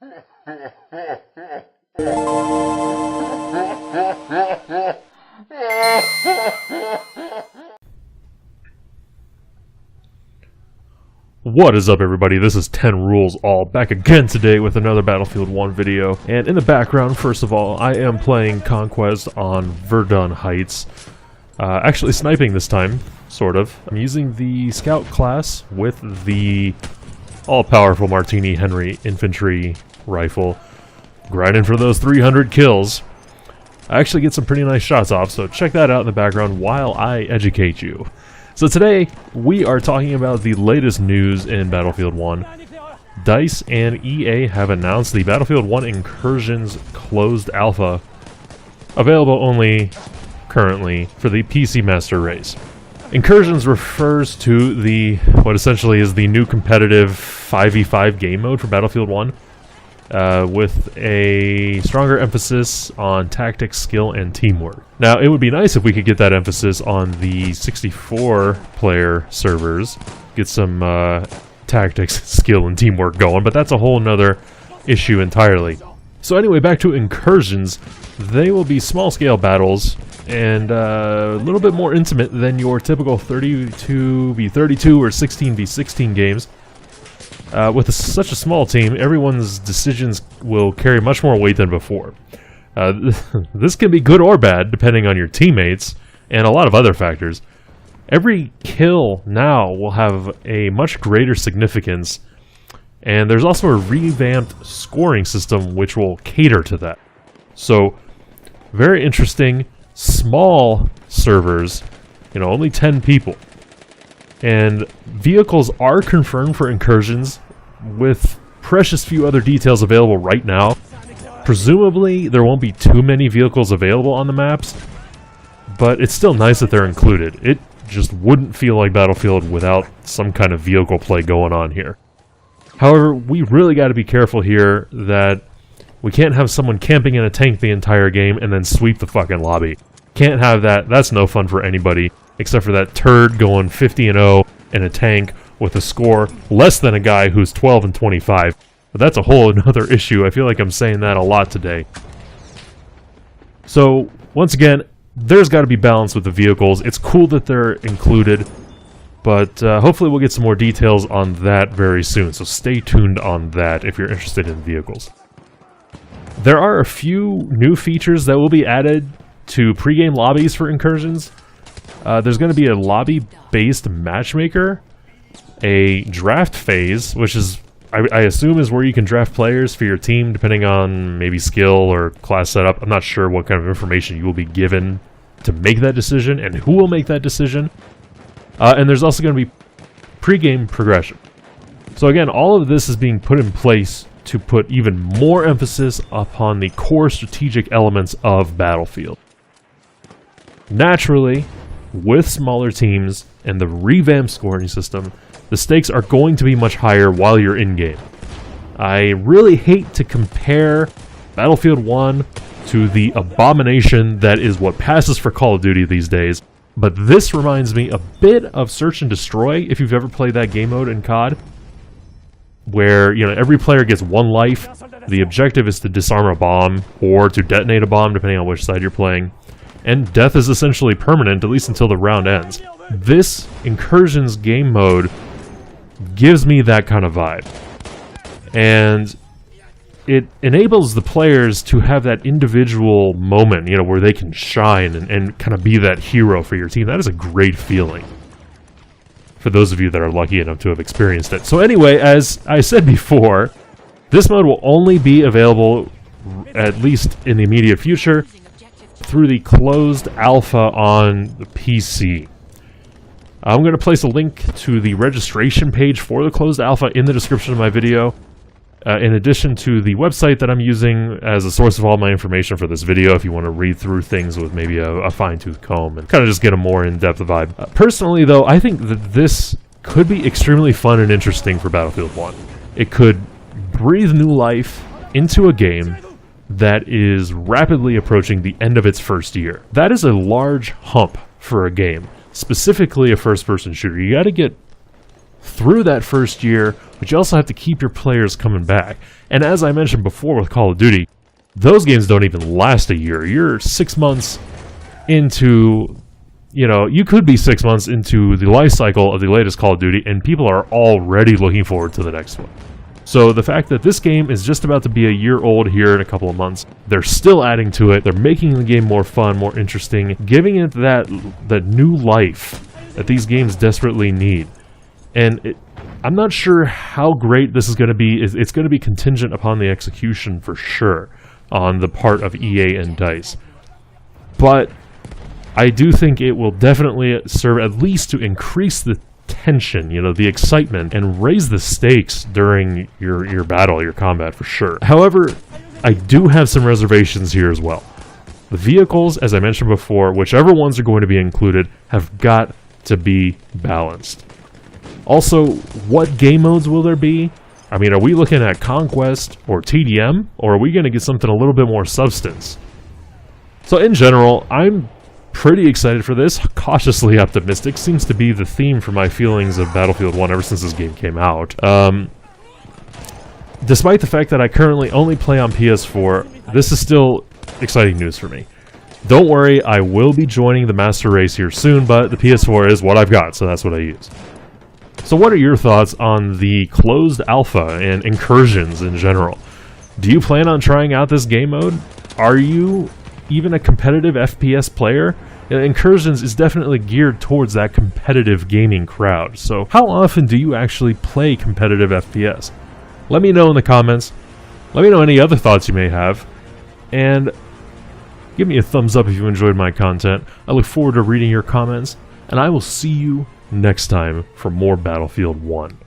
What is up, everybody? This is 10 Rules All, back again today with another Battlefield 1 video. And in the background, first of all, I am playing Conquest on Verdun Heights. Actually sniping this time, sort of. I'm using the Scout class with the all-powerful Martini Henry infantry rifle. Grinding for those 300 kills. I actually get some pretty nice shots off, so check that out in the background while I educate you. So today, we are talking about the latest news in Battlefield 1. DICE and EA have announced the Battlefield 1 Incursions closed alpha, available only currently for the PC Master Race. Incursions refers to what essentially is the new competitive 5v5 game mode for Battlefield 1, with a stronger emphasis on tactics, skill, and teamwork. Now, it would be nice if we could get that emphasis on the 64-player servers, get some tactics, skill, and teamwork going, but that's a whole nother issue entirely. So anyway, back to Incursions. They will be small-scale battles, and a little bit more intimate than your typical 32v32 or 16v16 games. With such a small team, everyone's decisions will carry much more weight than before. This can be good or bad, depending on your teammates, and a lot of other factors. Every kill now will have a much greater significance, and there's also a revamped scoring system which will cater to that. So, very interesting, small servers, only 10 people. And vehicles are confirmed for Incursions, with precious few other details available right now. Presumably, there won't be too many vehicles available on the maps, but it's still nice that they're included. It just wouldn't feel like Battlefield without some kind of vehicle play going on here. However, we really got to be careful here that we can't have someone camping in a tank the entire game and then sweep the fucking lobby. Can't have that. That's no fun for anybody. Except for that turd going 50-0 in a tank with a score less than a guy who's 12-25. But that's a whole another issue. I feel like I'm saying that a lot today. So, once again, there's got to be balance with the vehicles. It's cool that they're included, but hopefully we'll get some more details on that very soon. So stay tuned on that if you're interested in vehicles. There are a few new features that will be added to pregame lobbies for Incursions. There's going to be a lobby-based matchmaker, a draft phase, which is, I assume, is where you can draft players for your team, depending on maybe skill or class setup. I'm not sure what kind of information you will be given to make that decision, and who will make that decision. And there's also going to be pre-game progression. So again, all of this is being put in place to put even more emphasis upon the core strategic elements of Battlefield. Naturally, with smaller teams and the revamped scoring system, the stakes are going to be much higher while you're in-game. I really hate to compare Battlefield 1 to the abomination that is what passes for Call of Duty these days, but this reminds me a bit of Search and Destroy, if you've ever played that game mode in COD, where, every player gets one life. The objective is to disarm a bomb, or to detonate a bomb, depending on which side you're playing. And death is essentially permanent, at least until the round ends. This Incursions game mode gives me that kind of vibe. And it enables the players to have that individual moment, where they can shine and kind of be that hero for your team. That is a great feeling, for those of you that are lucky enough to have experienced it. So anyway, as I said before, this mode will only be available, at least in the immediate future, through the closed alpha on the PC. I'm going to place a link to the registration page for the closed alpha in the description of my video, in addition to the website that I'm using as a source of all my information for this video, if you want to read through things with maybe a fine-tooth comb and kind of just get a more in-depth vibe. Personally, though, I think that this could be extremely fun and interesting for Battlefield 1. It could breathe new life into a game that is rapidly approaching the end of its first year. That is a large hump for a game, specifically a first-person shooter. You got to get through that first year but you also have to keep your players coming back. And as I mentioned before with Call of Duty, those games don't even last a year. You're 6 months into, you could be 6 months into the life cycle of the latest Call of Duty, and people are already looking forward to the next one. So the fact that this game is just about to be a year old here in a couple of months, they're still adding to it, they're making the game more fun, more interesting, giving it that new life that these games desperately need. And I'm not sure how great this is going to be. It's going to be contingent upon the execution for sure on the part of EA and DICE. But I do think it will definitely serve at least to increase the tension, the excitement, and raise the stakes during your battle, your combat for sure. However, I do have some reservations here as well. The vehicles, as I mentioned before, whichever ones are going to be included, have got to be balanced. Also, what game modes will there be? I mean, are we looking at Conquest or TDM, or are we going to get something a little bit more substance? So in general, I'm pretty excited for this, cautiously optimistic, seems to be the theme for my feelings of Battlefield 1 ever since this game came out. Despite the fact that I currently only play on PS4, this is still exciting news for me. Don't worry, I will be joining the Master Race here soon, but the PS4 is what I've got, so that's what I use. So what are your thoughts on the closed alpha and Incursions in general? Do you plan on trying out this game mode? Are you even a competitive FPS player? Incursions is definitely geared towards that competitive gaming crowd, so how often do you actually play competitive FPS? Let me know in the comments. Let me know any other thoughts you may have, and give me a thumbs up if you enjoyed my content. I look forward to reading your comments, and I will see you next time for more Battlefield 1.